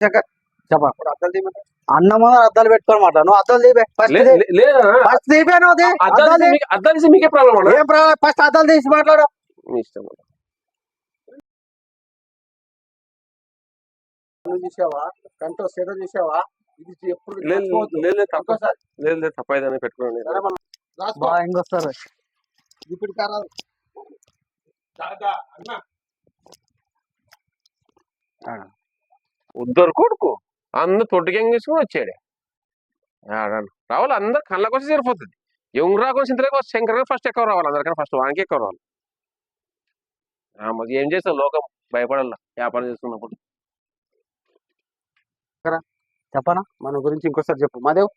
చెప్పండి అన్న ముందర అద్దాలు పెట్టుకొని మాట్లాడు. నువ్వు అద్దాలు తీపే ఫస్ట్ తీపే నువ్వు మీకే ప్రాబ్లం ఏం ప్రాబ్లం? ఫస్ట్ అద్దాలు తీసి మాట్లాడు. చూసావా కంటో సెట చూసావా? ఇది ఎప్పుడు తప్పైదని పెట్టుకోండి. ఇంకొస్తారు ఇప్పుడు కారాదు ఉద్దరు కొడుకు అందరు తొట్టిగంగ తీసుకుని వచ్చాడు. రావాలి అందరు కళ్ళకి వచ్చి సరిపోతుంది. ఎవరు రాకుండా చింతలేక శంకర్ ఫస్ట్ ఎక్కువ రావాలి. అందరికన్నా ఫస్ట్ వానికి ఎక్కువ రావాలి. ఏం చేస్తాం లోకం భయపడాల వ్యాపారం చేస్తున్నప్పుడు. చెప్పనా మన గురించి ఇంకోసారి చెప్పు మాదేవ్.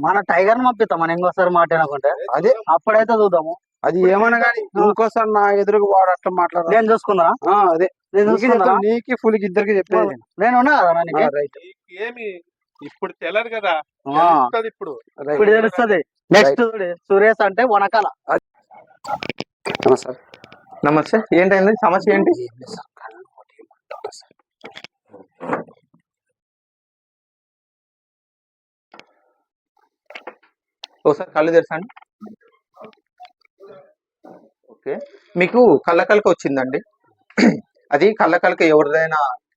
మన టైగర్ పంపిస్తాం మనం ఇంకోసారి మాట్లాడకుంటే అదే అప్పుడైతే చూద్దాము. అది ఏమన్నా కానీ ఇంకోసారి నా ఎదురుగా వాడు అట్లా మాట్లాడు. నేను చూసుకున్నా అదే నీకు ఫుల్ ఇద్దరికి చెప్పేది నేను రైట్. ఏమి ఇప్పుడు తెలియదు కదా ఇప్పుడు ఇప్పుడు తెలుస్తుంది. నెక్స్ట్ సురేష్ అంటే వనకాల. నమస్తే ఏంటండి సమస్య ఏంటి? ఒకసారి కళ్ళు తెరచండి. ఓకే మీకు కళ్ళకలక వచ్చిందండి. అది కళ్ళకలక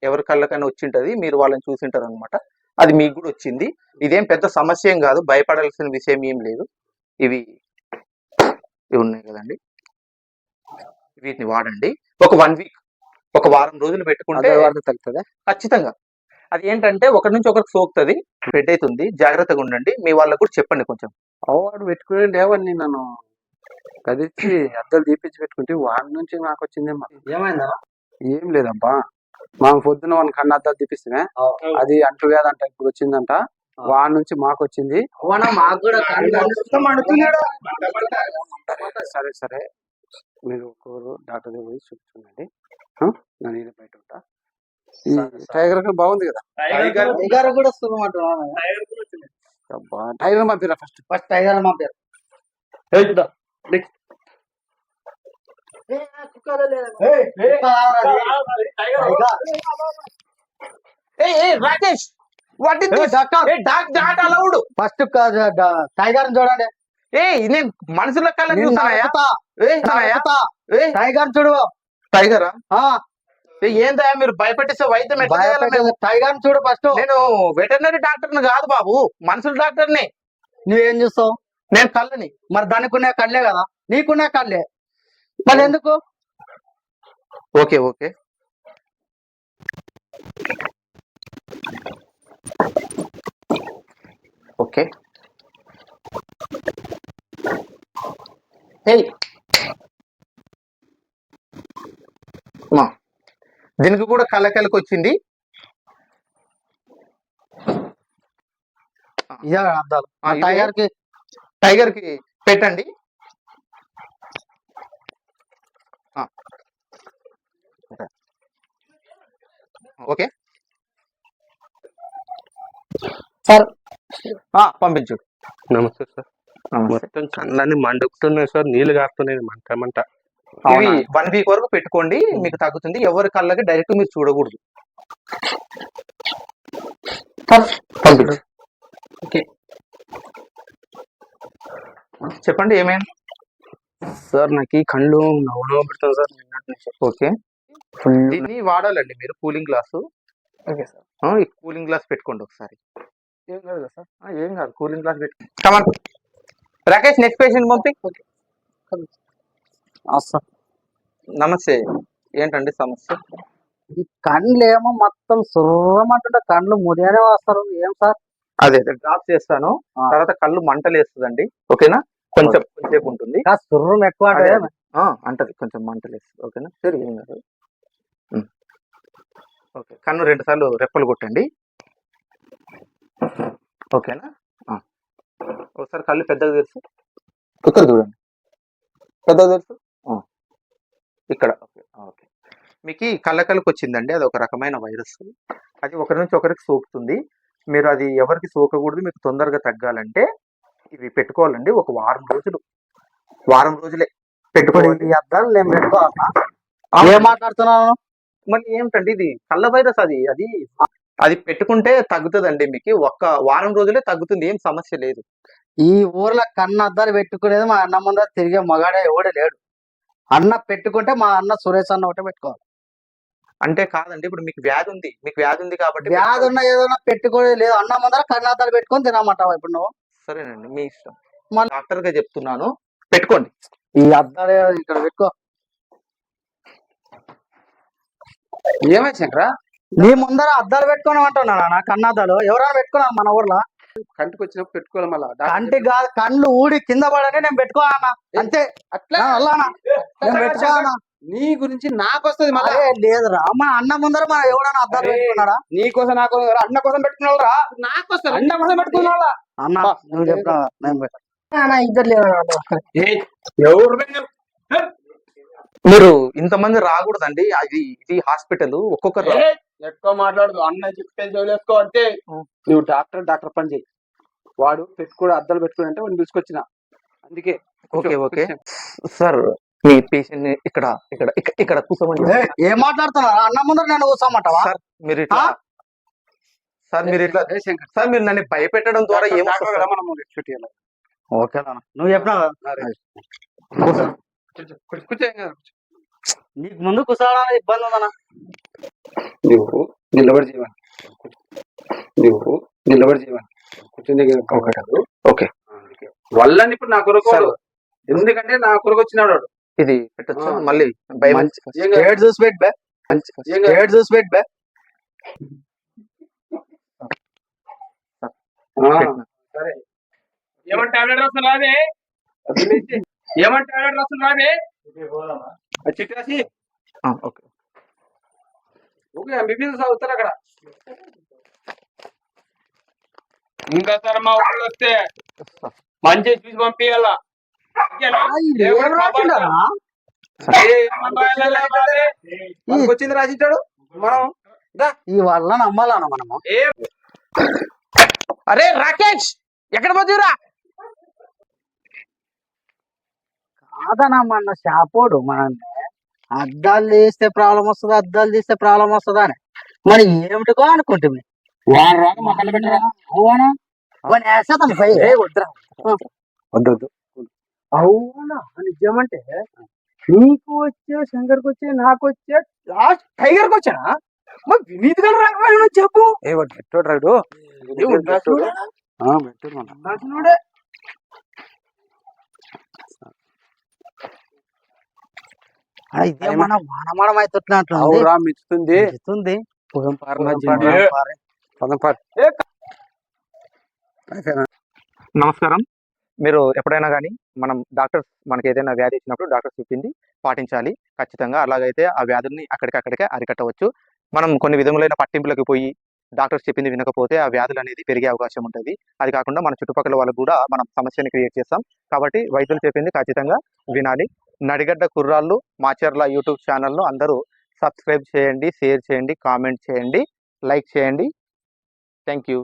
ఎవరి కళ్ళకైనా వచ్చింటది. మీరు వాళ్ళని చూసింటారు అనమాట. అది మీకు కూడా వచ్చింది. ఇదేం పెద్ద సమస్య ఏం కాదు. భయపడాల్సిన విషయం ఏం లేదు. ఇవి ఉన్నాయి కదండి, వీటిని వాడండి. ఒక 1 వీక్ ఒక వారం రోజులు పెట్టుకుంటే తగ్గుతుంది ఖచ్చితంగా. అది ఏంటంటే ఒకరి నుంచి ఒకరికి సోకుతుంది, స్ప్రెడ్ అవుతుంది. జాగ్రత్తగా ఉండండి. మీ వాళ్ళకు కూడా చెప్పండి కొంచెం. వాడు పెట్టుకునే లేవని నన్ను కదిచ్చి అద్దలు తీపించి పెట్టుకుంటే వాడి నుంచి నాకు వచ్చిందేమ్మా. ఏమైందా? ఏం లేదబ్బా, మా పొద్దున వాడిని కన్ను అద్దాలు తీపిస్తే అది అంటువ్యాధంట ఇప్పుడు వచ్చిందంట. వాడి నుంచి మాకు వచ్చింది. సరే సరే మీరు ఒక్కరు డాక్టర్ దగ్గర పోయి చూపించండి. నేను బయట ఉంటా. టైగర్ బాగుంది కదా. టైగర్ కూడా టైగర్ పంపిరా ఫస్ట్ టైగర్ పంపారు. రాకేష్ ఫస్ట్ టైగర్ చూడండి. నేను మనుషుల కళ్ళ టైగర్ చూడు. టైగరా ఏందా మీరు భయపెట్టిస్తే వైద్యం టైగర్ చూడు ఫస్ట్. నేను వెటర్నరీ డాక్టర్ని కాదు బాబు, మనుషుల డాక్టర్ని. నువ్వేం చూస్తావు? నేను కళ్ళని. మరి దానికునే కళ్ళే కదా, నీకునే కళ్ళే, మళ్ళీ ఎందుకు? ఓకే ఓకే ఓకే దీనికి కూడా కళ్ళకి వచ్చింది. టైగర్ కి పెట్టండి. ఓకే సార్ పంపించు. నమస్తే సార్. మొత్తం కళ్ళని మండుకుతున్నాయి సార్, నీళ్లు కారుతున్నాయి మంట. ఇవి 1 వీక్ వరకు పెట్టుకోండి, మీకు తగ్గుతుంది. ఎవరి కళ్ళకి డైరెక్ట్ మీరు చూడకూడదు. ఓకే చెప్పండి ఏమైంది సార్? నాకు కళ్ళు నవ్వు పెడతాను సార్. ఓకే దీన్ని వాడాలండి మీరు. Cooling glass. Okay sir. ఈ కూలింగ్ గ్లాస్ పెట్టుకోండి ఒకసారి. ఏం కాదు కదా సార్? ఏం కాదు, కూలింగ్ గ్లాస్ పెట్టుకోండి. కమాన్ రాకేష్, నెక్స్ట్ పేషెంట్ పంపి. నమస్తే, ఏంటండి సమస్య? ఈ కళ్ళు ఏమో మొత్తం సుర్రమంటుంటే కళ్ళు ముదిగానే వస్తారు. ఏం సార్? అదే డ్రాప్ చేస్తాను, తర్వాత కళ్ళు మంటలు వేస్తుందండి. ఓకేనా? కొంచెం సేపు ఉంటుంది. సుర్రం ఎక్కువ అంటది, కొంచెం మంటలు వేస్తుంది. ఓకేనా? సరే ఏం కాదు. ఓకే, కన్ను 2 సార్లు రెప్పలు కొట్టండి. ఓకేనా? ఒకసారి కళ్ళు పెద్దగా తెరుసు. ఇక్కడ చూడండి, పెద్దగా తెరుసు. ఇక్కడ ఓకే ఓకే. మీకు కళ్ళకలకు వచ్చిందండి. అది ఒక రకమైన వైరస్. అది ఒకరి నుంచి ఒకరికి సోకుతుంది. మీరు అది ఎవరికి సోకకూడదు. మీకు తొందరగా తగ్గాలంటే ఇవి పెట్టుకోవాలండి. ఒక వారం రోజులే పెట్టుకోవాలి. అర్థాలు నేను పెట్టుకోవాలా? ఏం మాట్లాడుతున్నాను? మళ్ళీ ఏమిటండి ఇది కళ్ళ వైరస్. అది అది పెట్టుకుంటే తగ్గుతుందండి, మీకు ఒక్క వారం రోజులే తగ్గుతుంది, ఏం సమస్య లేదు. ఈ ఊర్లో కన్న అద్దాలు పెట్టుకునేది మా అన్న ముందర తిరిగే మగాడే ఎవడే లేడు. అన్న పెట్టుకుంటే మా అన్న సురేష్ అన్న ఒకటే పెట్టుకోవాలి. అంటే కాదండి, ఇప్పుడు మీకు వ్యాధి ఉంది కాబట్టి వ్యాధి ఉన్న ఏదైనా పెట్టుకోలేదు లేదు. అన్న ముందర కన్న అద్దాలు పెట్టుకొని తినమంటావా ఇప్పుడు నువ్వు? సరేనండి, మీ ఇష్టం. మన- డాక్టర్ గా చెప్తున్నాను, పెట్టుకోండి. ఈ అద్దాలు ఇక్కడ పెట్టుకో. ఏమై శంకరా నీ ముందర అద్దాలు పెట్టుకొని అంటున్నాను నా కన్నద్దాలు ఎవరైనా పెట్టుకున్నాను మన ఊర్లో. కంటికి వచ్చినప్పుడు పెట్టుకోవాలి మళ్ళా కంటి కాదు, కళ్ళు ఊడి కింద పడని నేను పెట్టుకోవాలన్నా అంతే. అట్లా అల్లానా నేను పెట్టుకోవాలన్నా. నీ గురించి నాకు వస్తుంది మళ్ళా. అరే లేదురా, మన అన్న ముందర మన ఎవడన్నా అద్దాలు పెట్టుకున్నాడా? నీ కోసం నా కోసం అన్న కోసం పెట్టుకున్నావు రా, నాకు వస్తుంది అన్న కోసం పెట్టుకున్నావా? అన్న నువ్వు చెప్పినా నేను పెట్టా. ఎవరు మీరు ఇంతమంది రాకూడదండి, ఇది హాస్పిటల్, ఒక్కొక్కరు ఎక్కువ మాట్లాడదు. అన్న చెప్తే జోలేసుకో అంటే నువ్వు డాక్టర్ పని చేయి. వాడు పెట్టుకోడు అద్దాలు పెట్టుకుని అంటే వాడిని తీసుకొచ్చిన అందుకే. ఓకే సార్, మీ పేషెంట్ ని ఇక్కడ ఇక్కడ ఇక్కడ ఇక్కడ కూర్చోమని. ఏం మాట్లాడుతున్నారా? అన్న ముందర నేను కూర్చోమంటావా? సార్ మీరు ఇట్లా సార్ మీరు నన్ను భయపెట్టడం ద్వారా ఏమొస్తుంది? ఓకేనా నువ్వు చెప్పినా నీకు ముందు కూర్చోవడానికి ఇబ్బంది ఉందన్నా. నువ్వు నిలబడి చేయమని కూర్చుని ఓకే వాళ్ళని ఇప్పుడు నా కొరకు వాడు. ఎందుకంటే నా కొరకు వచ్చినాడు వాడు. ఇది పెట్టచ్చు మళ్ళీ భయం. ఏడు చూసి పెట్టి బే, ఏడు చూసి పెట్టి బే. సరే ఏమంటే టాబ్లెట్ రాస్తున్నా రాదే, ఏమంటే టాబ్లెట్ రాస్తున్నా రాదే, చిట్టి రాసి ఓకే ఓకే ఎంబీబీఎస్ చదువుతారు అక్కడ. ఇంకా సార్ మా ఊళ్ళో వస్తే మంచి చూసి పంపించాలా. వచ్చింది రాసిచ్చాడు మనం ఈ వల్ల నమ్మాలన్నా మనము. అరే రాకేష్ ఎక్కడ పోతురా? కాదన్నా మన షాపోడు మనల్ని అద్దాలు తీస్తే ప్రాబ్లం వస్తుంది, అద్దాలు తీస్తే ప్రాబ్లం వస్తుందా అని మరి ఏమిటికో అనుకుంటుంది. వద్దు అవునా నిజమంటే నీకు వచ్చే శంకర్కి వచ్చే నాకు వచ్చే లాస్ట్ టైగర్కి వచ్చానా? మరి వినీత్ గారు రాకపోయినా చెప్పు. రాడు ఇదే మన వానమాడం అవుతున్నట్లు మిచ్చుతుంది. నమస్కారం. మీరు ఎప్పుడైనా కానీ మనం డాక్టర్స్ మనకి ఏదైనా వ్యాధి ఇచ్చినప్పుడు డాక్టర్స్ చెప్పింది పాటించాలి ఖచ్చితంగా. అలాగైతే ఆ వ్యాధుల్ని అక్కడికక్కడికే అరికట్టవచ్చు. మనం కొన్ని విధములైన పట్టింపులకు పోయి డాక్టర్స్ చెప్పింది వినకపోతే ఆ వ్యాధులు అనేది పెరిగే అవకాశం ఉంటుంది. అది కాకుండా మన చుట్టుపక్కల వాళ్ళకు కూడా మనం సమస్యని క్రియేట్ చేస్తాం. కాబట్టి వైద్యులు చెప్పింది ఖచ్చితంగా వినాలి. నడిగడ్డ కుర్రాళ్ళు మాచర్ల యూట్యూబ్ ఛానల్ను అందరూ సబ్స్క్రైబ్ చేయండి, షేర్ చేయండి, కామెంట్ చేయండి, లైక్ చేయండి. Thank you.